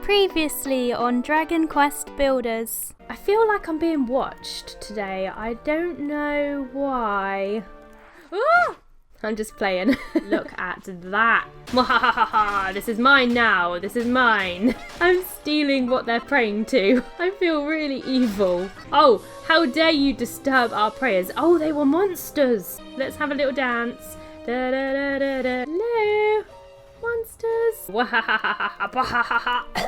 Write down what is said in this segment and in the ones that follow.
Previously on Dragon Quest Builders. I feel like I'm being watched today. I don't know why. Ah! I'm just playing. Look at that. Mwahahaha, this is mine now. This is mine. I'm stealing what they're praying to. I feel really evil. Oh, how dare you disturb our prayers. Oh, they were monsters. Let's have a little dance. Da, da, da, da, da. Hello, monsters. Wahahaha, bahahaha.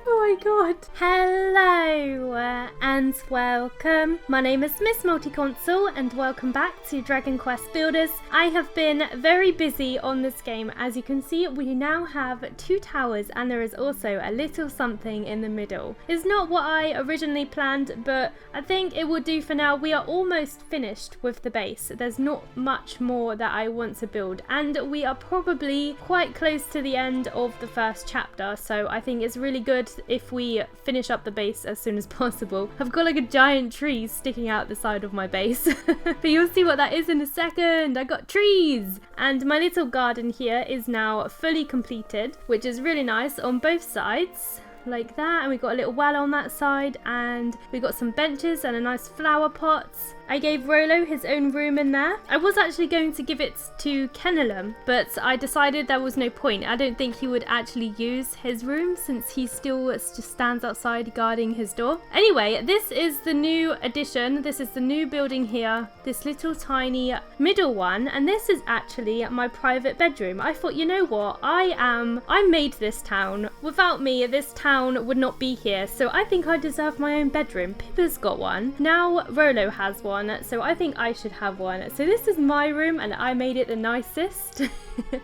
Oh my god. Hello and welcome. My name is Miss Multiconsole and welcome back to Dragon Quest Builders. I have been very busy on this game. As you can see, we now have 2 towers and there is also a little something in the middle. It's not what I originally planned, but I think it will do for now. We are almost finished with the base. There's not much more that I want to build and we are probably quite close to the end of the first chapter, so I think it's really good if we finish up the base as soon as possible. I've got like a giant tree sticking out the side of my base. But you'll see what that is in a second. I got trees! And my little garden here is now fully completed, which is really nice on both sides. Like that, and we got a little well on that side, and we got some benches and a nice flower pot. I gave Rolo his own room in there. I was actually going to give it to Kenelum, but I decided there was no point. I don't think he would actually use his room since he still just stands outside guarding his door. Anyway, this is the new addition. This is the new building here. This little tiny middle one, and this is actually my private bedroom. I thought, you know what? I made this town. Without me, this town would not be here, so I think I deserve my own bedroom. Pippa's got one. Now Rolo has one. So I think I should have one. So this is my room and I made it the nicest.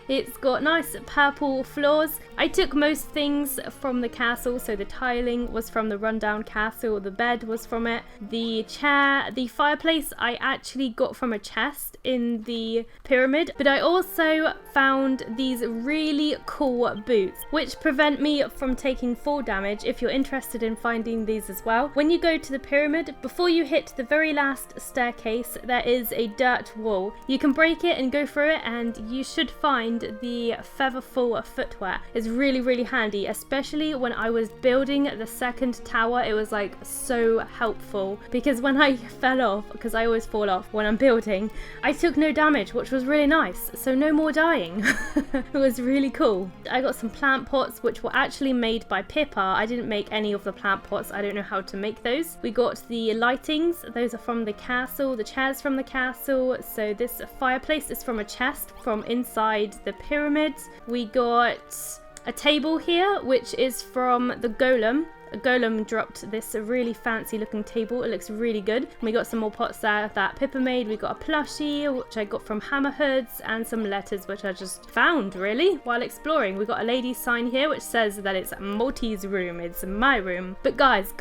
It's got nice purple floors. I took most things from the castle, so the tiling was from the rundown castle, the bed was from it, the chair, the fireplace I actually got from a chest in the pyramid, but I also found these really cool boots which prevent me from taking fall damage. If you're interested in finding these as well, when you go to the pyramid, before you hit the very last staircase, there is a dirt wall. You can break it and go through it and you should find the featherfall footwear. It's really handy, especially when I was building the second tower. It was like so helpful because when I fell off, because I always fall off when I'm building, I took no damage, which was really nice, so no more dying. It was really cool. I got some plant pots which were actually made by Pippa. I didn't make any of the plant pots. I don't know how to make those. We got the lightings. Those are from the castle, the chairs from the castle. So this fireplace is from a chest from inside the pyramid. We got a table here which is from the golem. A golem dropped this really fancy looking table. It looks really good. And we got some more pots there that Pippa made. We got a plushie which I got from Hammerhoods and some letters which I just found really while exploring. We got a lady's sign here which says that it's Multi's room. It's my room. But guys,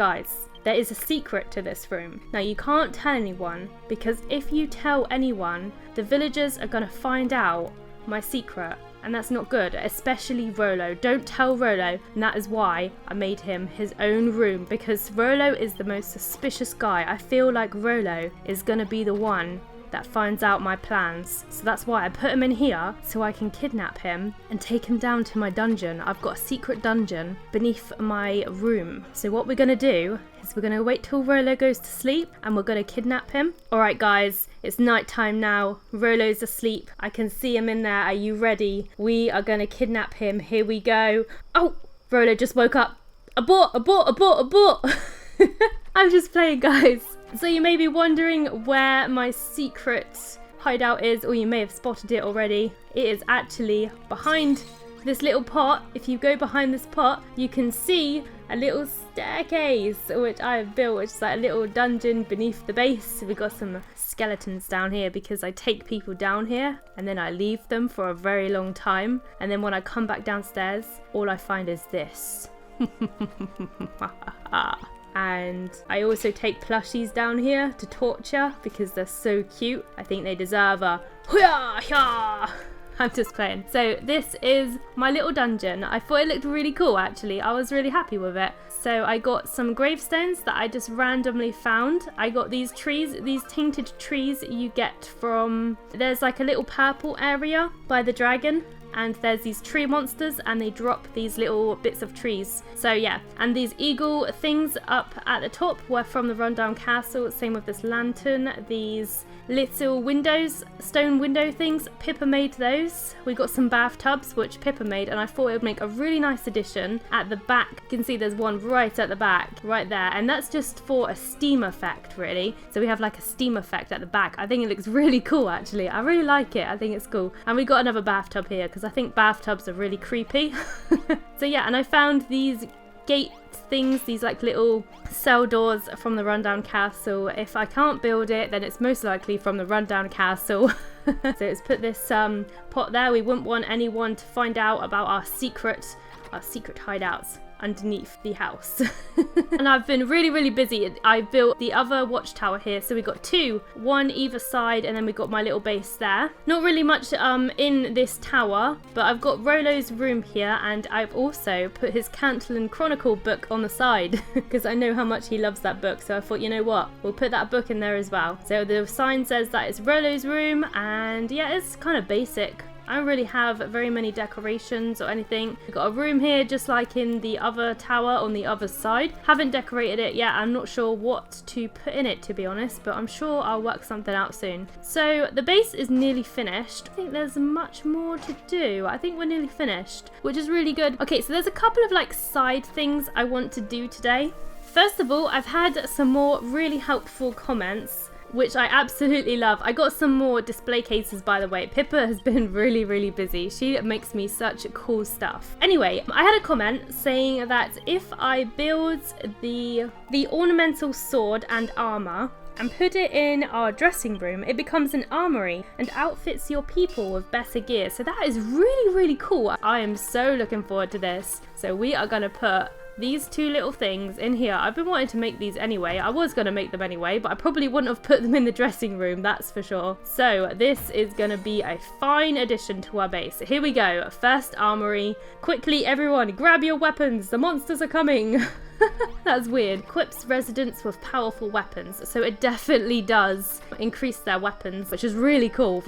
there is a secret to this room. Now you can't tell anyone, because if you tell anyone, the villagers are gonna find out my secret, and that's not good, especially Rolo. Don't tell Rolo, and that is why I made him his own room, because Rolo is the most suspicious guy. I feel like Rolo is gonna be the one that finds out my plans. So that's why I put him in here, so I can kidnap him and take him down to my dungeon. I've got a secret dungeon beneath my room. So what we're gonna do is we're gonna wait till Rolo goes to sleep and we're gonna kidnap him. Alright guys, it's night time now. Rolo's asleep. I can see him in there. Are you ready? We are gonna kidnap him. Here we go. Oh, Rolo just woke up. Abort! I'm just playing, guys. So you may be wondering where my secret hideout is, or you may have spotted it already. It is actually behind this little pot. If you go behind this pot, you can see a little staircase which I have built, which is like a little dungeon beneath the base. We've got some skeletons down here because I take people down here and then I leave them for a very long time, and then when I come back downstairs, all I find is this. And I also take plushies down here to torture because they're so cute. I think they deserve a hoo-yah! I'm just playing. So this is my little dungeon. I thought it looked really cool actually. I was really happy with it. So I got some gravestones that I just randomly found. I got these trees, these tainted trees you get from, there's like a little purple area by the dragon. and there's these tree monsters and they drop these little bits of trees. So yeah, and these eagle things up at the top were from the rundown castle. Same with this lantern. These little windows, stone window things, Pippa made those. We got some bathtubs which Pippa made, and I thought it would make a really nice addition at the back. You can see there's one right at the back, right there, and that's just for a steam effect really. So we have like a steam effect at the back. I think it looks really cool actually. I really like it. I think it's cool. And we got another bathtub here because I think bathtubs are really creepy. So yeah, and I found these gate things, these like little cell doors from the rundown castle. If I can't build it, then it's most likely from the rundown castle. So let's put this pot there. We wouldn't want anyone to find out about our secret hideouts underneath the house. And I've been really busy. I built the other watchtower here, so we got two, one either side, and then we got my little base there. Not really much in this tower, but I've got Rolo's room here, and I've also put his Cantillon Chronicle book on the side because I know how much he loves that book. So I thought, you know what, we'll put that book in there as well. So the sign says that it's Rolo's room, and yeah, it's kind of basic. I don't really have very many decorations or anything. We've got a room here just like in the other tower on the other side. Haven't decorated it yet. I'm not sure what to put in it, to be honest, but I'm sure I'll work something out soon. So the base is nearly finished. I think there's much more to do. I think we're nearly finished, which is really good. Okay, so there's a couple of like side things I want to do today. First of all, I've had some more really helpful comments, which I absolutely love. I got some more display cases, by the way. Pippa has been really busy. She makes me such cool stuff. Anyway, I had a comment saying that if I build the ornamental sword and armor and put it in our dressing room, it becomes an armory and outfits your people with better gear. So that is really cool. I am so looking forward to this. So we are gonna put these two little things in here. I've been wanting to make these anyway. I was going to make them anyway, but I probably wouldn't have put them in the dressing room, that's for sure. So this is going to be a fine addition to our base. Here we go. First armory. Quickly, everyone, grab your weapons. The monsters are coming. That's weird. Equips residents with powerful weapons. So it definitely does increase their weapons, which is really cool,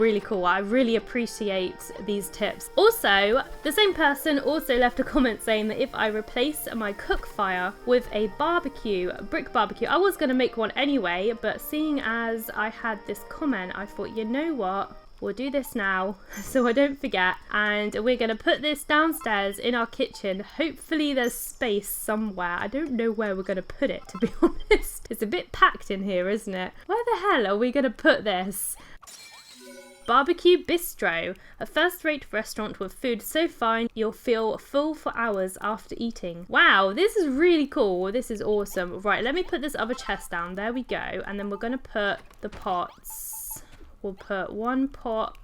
I really appreciate these tips. Also, the same person also left a comment saying that if I replace my cook fire with a brick barbecue, I was going to make one anyway, but seeing as I had this comment, I thought, you know what? We'll do this now so I don't forget, and we're going to put this downstairs in our kitchen. Hopefully there's space somewhere. I don't know where we're going to put it, to be honest. It's a bit packed in here, isn't it? Where the hell are we going to put this? Barbecue Bistro, a first-rate restaurant with food so fine you'll feel full for hours after eating. Wow, this is really cool. This is awesome. Right, let me put this other chest down. There we go. And then we're going to put the pots. We'll put one pot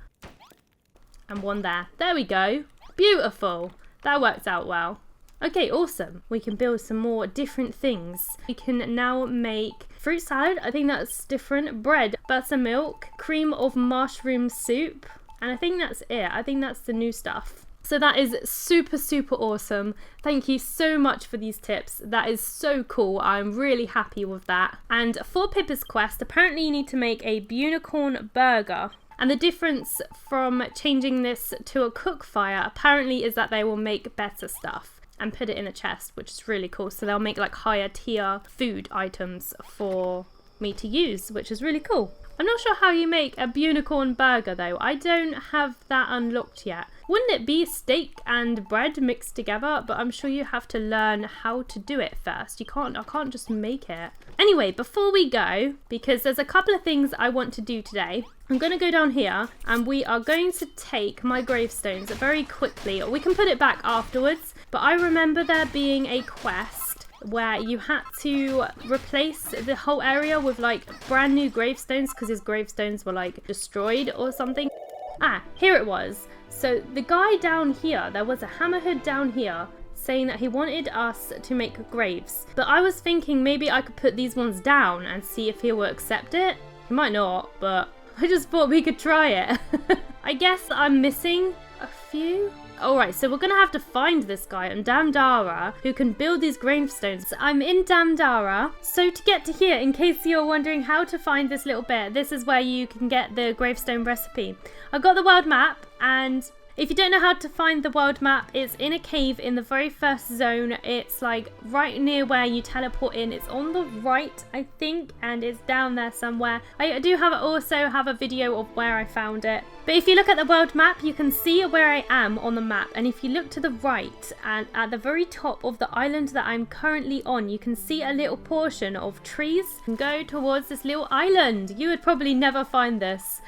and one there. There we go. Beautiful. That worked out well. Okay, awesome. We can build some more different things. We can now make fruit salad. I think that's different. Bread, buttermilk, cream of mushroom soup. And I think that's it. I think that's the new stuff. So that is super awesome. Thank you so much for these tips. That is so cool. I'm really happy with that. And for Pippa's quest, apparently you need to make a unicorn burger. And the difference from changing this to a cook fire apparently is that they will make better stuff and put it in a chest, which is really cool. So they'll make like higher tier food items for me to use, which is really cool. I'm not sure how you make a unicorn burger though. I don't have that unlocked yet. Wouldn't it be steak and bread mixed together? But I'm sure you have to learn how to do it first. I can't just make it. Anyway, before we go, because there's a couple of things I want to do today, I'm going to go down here and we are going to take my gravestones very quickly. We can put it back afterwards, but I remember there being a quest where you had to replace the whole area with like brand new gravestones because his gravestones were like destroyed or something. Ah, here it was. So the guy down here, there was a hammerhead down here saying that he wanted us to make graves. But I was thinking maybe I could put these ones down and see if he will accept it. He might not, but I just thought we could try it. I guess I'm missing a few. Alright, so we're going to have to find this guy in Damdara who can build these gravestones. I'm in Damdara, so to get to here, in case you're wondering how to find this little bit, this is where you can get the gravestone recipe. I've got the world map, and If you don't know how to find the world map, it's in a cave in the very first zone. It's like right near where you teleport in. It's on the right, I think, and it's down there somewhere. I do also have a video of where I found it. But if you look at the world map, you can see where I am on the map. And if you look to the right, and at the very top of the island that I'm currently on, you can see a little portion of trees and go towards this little island. You would probably never find this.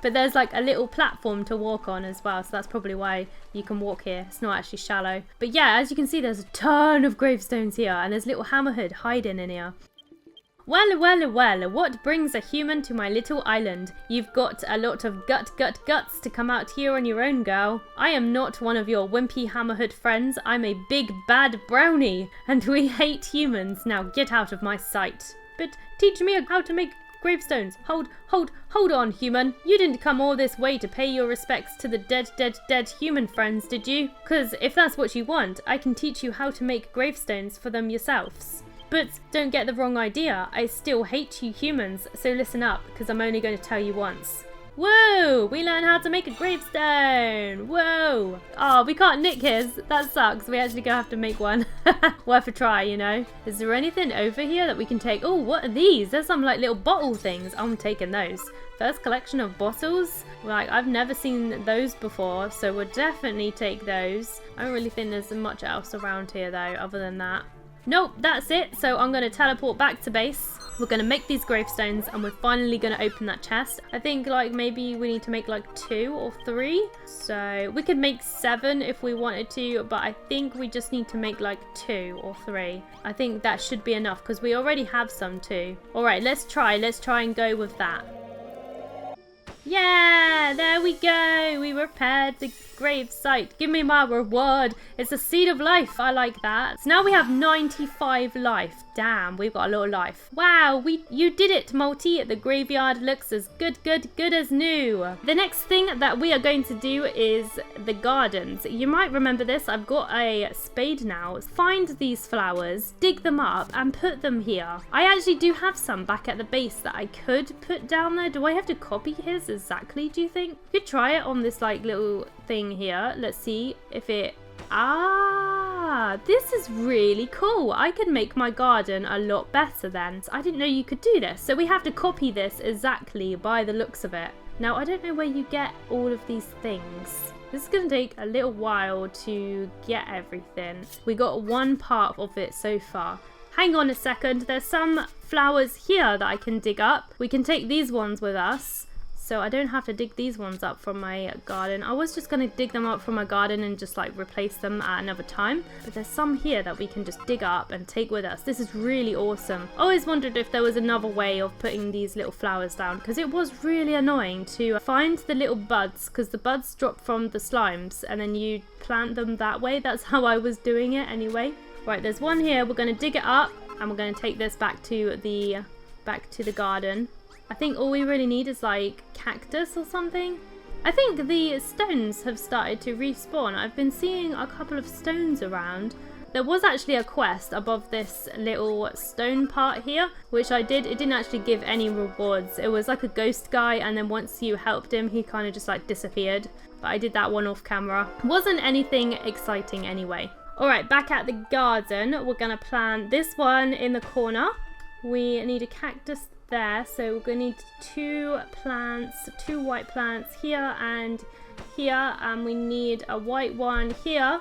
But there's like a little platform to walk on as well, so that's probably why you can walk here. It's not actually shallow. But yeah, as you can see, there's a ton of gravestones here, and there's little hammerhead hiding in here. Well, what brings a human to my little island? You've got a lot of guts to come out here on your own, girl. I am not one of your wimpy hammerhead friends. I'm a big bad brownie, and we hate humans. Now get out of my sight. But teach me how to make gravestones. Hold on, human. You didn't come all this way to pay your respects to the dead human friends, did you? 'Cause if that's what you want, I can teach you how to make gravestones for them yourselves. But don't get the wrong idea, I still hate you humans, so listen up, because I'm only going to tell you once. Whoa! We learn how to make a gravestone! Whoa! Oh, we can't nick his. That sucks. We actually gonna have to make one. Worth a try, you know? Is there anything over here that we can take? Oh, what are these? There's some like little bottle things. I'm taking those. First collection of bottles? Like, I've never seen those before, so we'll definitely take those. I don't really think there's much else around here though, other than that. Nope, that's it. So I'm going to teleport back to base. We're going to make these gravestones and we're finally going to open that chest. I think like maybe we need to make like 2 or 3. So we could make 7 if we wanted to, but I think we just need to make like 2 or 3. I think that should be enough because we already have some too. All right, let's try and go with that. Yeah, there we go. We repaired the grave site. Give me my reward. It's a seed of life. I like that. So now we have 95 life. Damn, we've got a lot of life. Wow, you did it, Multi. The graveyard looks as good as new. The next thing that we are going to do is the gardens. You might remember this. I've got a spade now. Find these flowers, dig them up, and put them here. I actually do have some back at the base that I could put down there. Do I have to copy his exactly, do you think? You could try it on this like little thing here. Let's see if it... Ah, this is really cool. I can make my garden a lot better then. I didn't know you could do this. So we have to copy this exactly by the looks of it. Now, I don't know where you get all of these things. This is going to take a little while to get everything. We got one part of it so far. Hang on a second. There's some flowers here that I can dig up. We can take these ones with us. So I don't have to dig these ones up from my garden. I was just going to dig them up from my garden and just like replace them at another time. But there's some here that we can just dig up and take with us. This is really awesome. I always wondered if there was another way of putting these little flowers down, because it was really annoying to find the little buds, because the buds drop from the slimes and then you plant them that way. That's how I was doing it anyway. Right, there's one here. We're going to dig it up and we're going to take this back to the garden. I think all we really need is like cactus or something. I think the stones have started to respawn. I've been seeing a couple of stones around. There was actually a quest above this little stone part here, which I did. It didn't actually give any rewards. It was like a ghost guy, and then once you helped him, he kind of just like disappeared. But I did that one off camera. Wasn't anything exciting anyway. All right, back at the garden, we're gonna plant this one in the corner. We need a cactus there, so we're going to need 2 white plants here and here, and we need a white one here,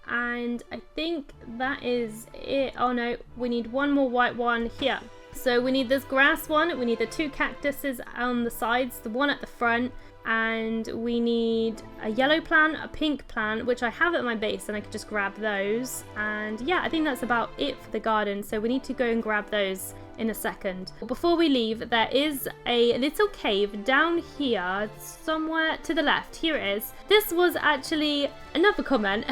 and I think that is it. Oh no, we need one more white one here. So we need this grass one, we need the 2 cactuses on the sides, the one at the front, and we need a yellow plant, a pink plant, which I have at my base and I could just grab those. And yeah, I think that's about it for the garden, so we need to go and grab those in a second. Before we leave, there is a little cave down here somewhere to the left. Here it is. This was actually another comment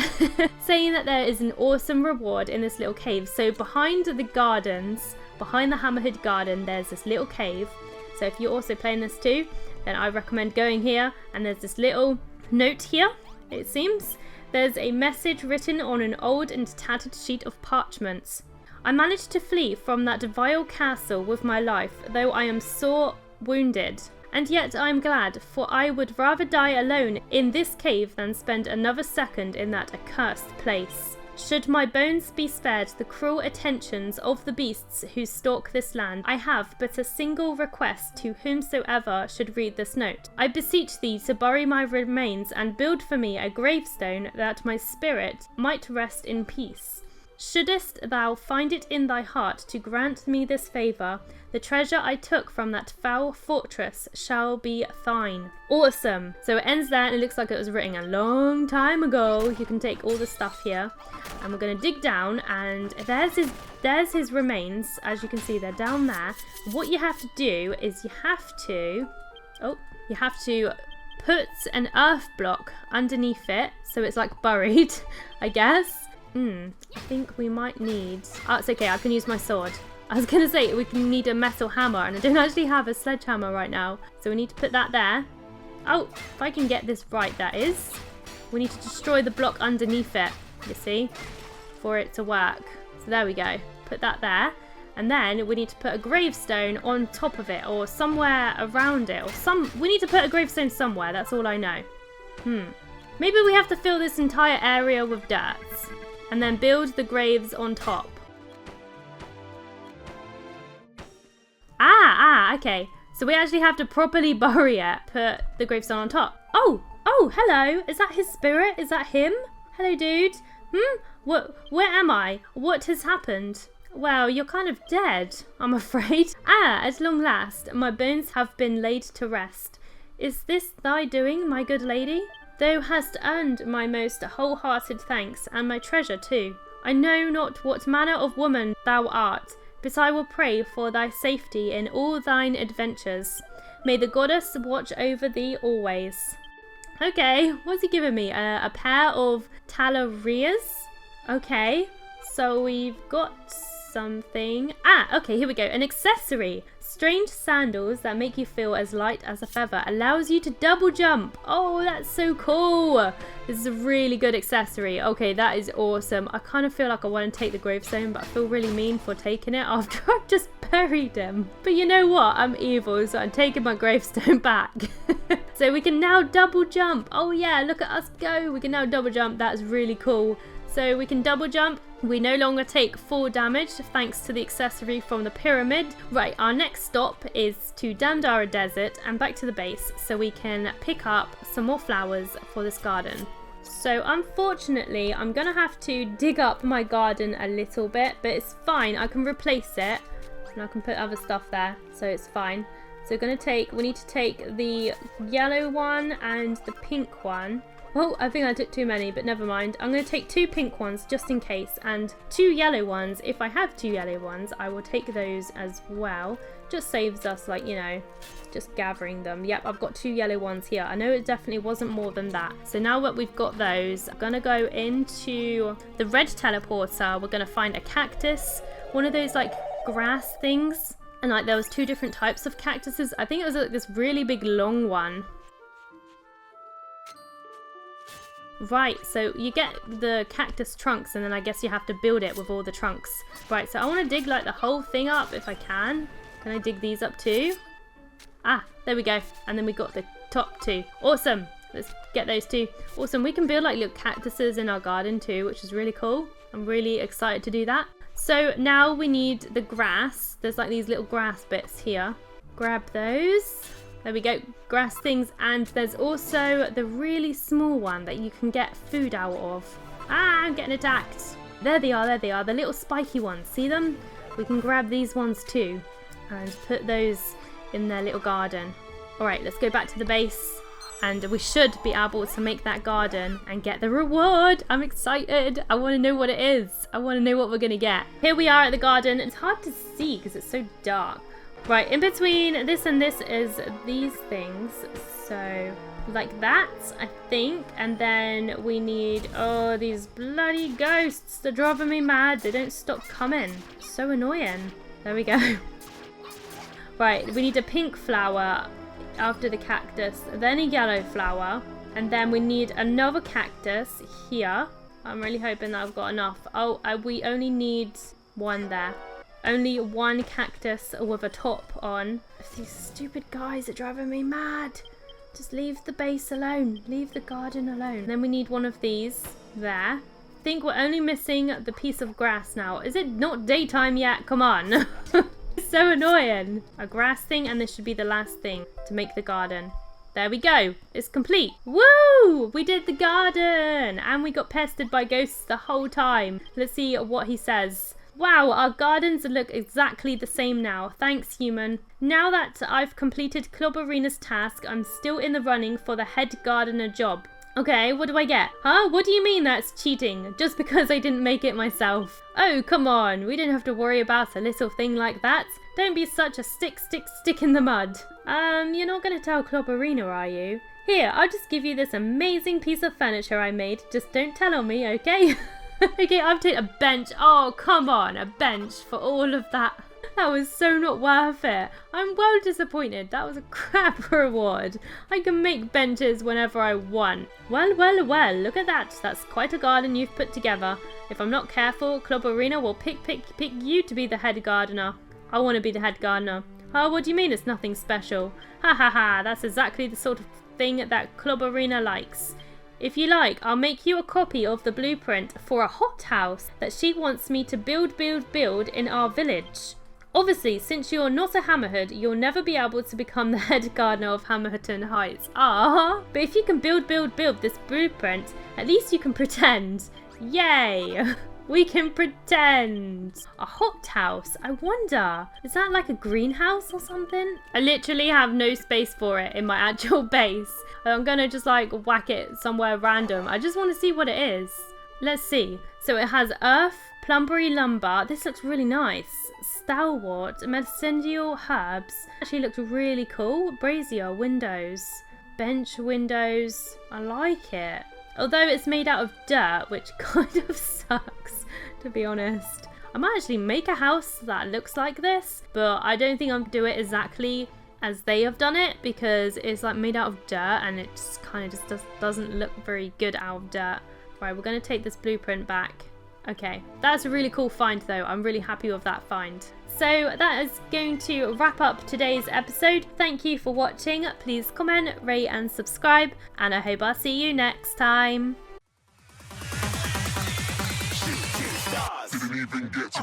saying that there is an awesome reward in this little cave. So behind the gardens, behind the Hammerhead garden, there's this little cave. So if you're also playing this too, then I recommend going here. And there's this little note here, it seems. There's a message written on an old and tattered sheet of parchment. I managed to flee from that vile castle with my life, though I am sore wounded, And yet I am glad, for I would rather die alone in this cave than spend another second in that accursed place. Should my bones be spared the cruel attentions of the beasts who stalk this land, I have but a single request to whomsoever should read this note. I beseech thee to bury my remains and build for me a gravestone that my spirit might rest in peace. Shouldest thou find it in thy heart to grant me this favour, the treasure I took from that foul fortress shall be thine. Awesome. So it ends there, and it looks like it was written a long time ago. You can take all the stuff here, and we're going to dig down, and there's his remains. As you can see, they're down there. What you have to do is you have to put an earth block underneath it, so it's like buried, I guess. I think we might need... Oh, it's okay, I can use my sword. I was going to say we can need a metal hammer, and I don't actually have a sledgehammer right now. So we need to put that there. Oh, if I can get this right, that is. We need to destroy the block underneath it, you see, for it to work. So there we go. Put that there. And then we need to put a gravestone on top of it, or somewhere around it. We need to put a gravestone somewhere, that's all I know. Maybe we have to fill this entire area with dirt, and then build the graves on top. Okay. So we actually have to properly bury it. Put the gravestone on top. Oh, hello. Is that his spirit? Is that him? Hello, dude. Where am I? What has happened? Well, you're kind of dead, I'm afraid. At long last, my bones have been laid to rest. Is this thy doing, my good lady? Thou hast earned my most wholehearted thanks, and my treasure too. I know not what manner of woman thou art, but I will pray for thy safety in all thine adventures. May the goddess watch over thee always. Okay, what's he giving me? A pair of talarias? Okay, so we've got something. Okay, here we go. An accessory. Strange sandals that make you feel as light as a feather. Allows you to double jump. Oh, that's so cool. This is a really good accessory. Okay, that is awesome. I kind of feel like I want to take the gravestone, but I feel really mean for taking it after I've just buried him. But you know what? I'm evil, so I'm taking my gravestone back. So we can now double jump. Oh yeah, look at us go. We can now double jump. That's really cool. So we can double jump. We no longer take 4 damage thanks to the accessory from the pyramid. Right, our next stop is to Dandara Desert and back to the base so we can pick up some more flowers for this garden. So unfortunately, I'm going to have to dig up my garden a little bit, but it's fine. I can replace it and I can put other stuff there, so it's fine. So we need to take the yellow one and the pink one. Oh, I think I took too many, but never mind. I'm going to take 2 pink ones just in case, and 2 yellow ones. If I have 2 yellow ones, I will take those as well. Just saves us, like, you know, just gathering them. Yep, I've got 2 yellow ones here. I know it definitely wasn't more than that. So now that we've got those, I'm going to go into the red teleporter. We're going to find a cactus, one of those, like, grass things. And, like, there was 2 different types of cactuses. I think it was, like, this really big, long one. Right, so you get the cactus trunks, and then I guess you have to build it with all the trunks. Right, so I want to dig like the whole thing up if I can. Can I dig these up too? There we go. And then we got the top 2. Awesome. Let's get those 2. Awesome. We can build like little cactuses in our garden too, which is really cool. I'm really excited to do that. So now we need the grass. There's like these little grass bits here. Grab those. There we go, grass things, and there's also the really small one that you can get food out of. I'm getting attacked. There they are, the little spiky ones, see them? We can grab these ones too, and put those in their little garden. Alright, let's go back to the base, and we should be able to make that garden and get the reward. I'm excited. I want to know what it is. I want to know what we're going to get. Here we are at the garden. It's hard to see because it's so dark. Right, in between this and this is these things, so like that, I think, and then we need, oh, these bloody ghosts, they're driving me mad, they don't stop coming, so annoying. There we go. Right, we need a pink flower after the cactus, then a yellow flower, and then we need another cactus here. I'm really hoping that I've got enough. Oh, we only need 1 there. Only one cactus with a top on. These stupid guys are driving me mad. Just leave the base alone. Leave the garden alone. Then we need one of these there. I think we're only missing the piece of grass now. Is it not daytime yet? Come on. It's so annoying. A grass thing, and this should be the last thing to make the garden. There we go. It's complete. Woo! We did the garden. And we got pestered by ghosts the whole time. Let's see what he says. Wow, our gardens look exactly the same now. Thanks, human. Now that I've completed Clobberina's task, I'm still in the running for the head gardener job. Okay, what do I get? Huh? What do you mean that's cheating? Just because I didn't make it myself? Oh, come on. We didn't have to worry about a little thing like that. Don't be such a stick in the mud. You're not going to tell Clobberina, are you? Here, I'll just give you this amazing piece of furniture I made. Just don't tell on me, okay? Okay, I've taken a bench. Oh, come on, a bench for all of that. That was so not worth it. I'm well disappointed. That was a crap reward. I can make benches whenever I want. Well, look at that. That's quite a garden you've put together. If I'm not careful, Clobberina will pick you to be the head gardener. I want to be the head gardener. Oh, what do you mean it's nothing special? Ha ha ha, that's exactly the sort of thing that Clobberina likes. If you like, I'll make you a copy of the blueprint for a hothouse that she wants me to build in our village. Obviously, since you're not a Hammerhead, you'll never be able to become the head gardener of Hammerton Heights. Ah, but if you can build this blueprint, at least you can pretend. Yay! We can pretend. A hothouse. I wonder, is that like a greenhouse or something? I literally have no space for it in my actual base. I'm gonna just like whack it somewhere random. I just want to see what it is. Let's see. So it has earth, plumbery lumber. This looks really nice. Stalwart, medicinal herbs. Actually looks really cool. Brazier, windows, bench windows. I like it. Although it's made out of dirt, which kind of sucks, to be honest. I might actually make a house that looks like this, but I don't think I'll do it exactly as they have done it, because it's like made out of dirt and it just kind of just doesn't look very good out of dirt. Right, we're going to take this blueprint back. Okay, that's a really cool find though. I'm really happy with that find. So that is going to wrap up today's episode. Thank you for watching. Please comment, rate and subscribe, and I hope I'll see you next time. Didn't even get to